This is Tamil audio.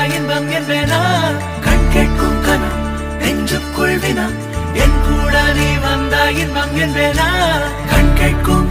வந்தாய் இன்பம் என்பேனா கண் கேட்கும் கனம் நெஞ்சுக்குள் வினம் என் கூட நீ வந்தாய் இன்பம் என்பேனா கண் கேட்கும்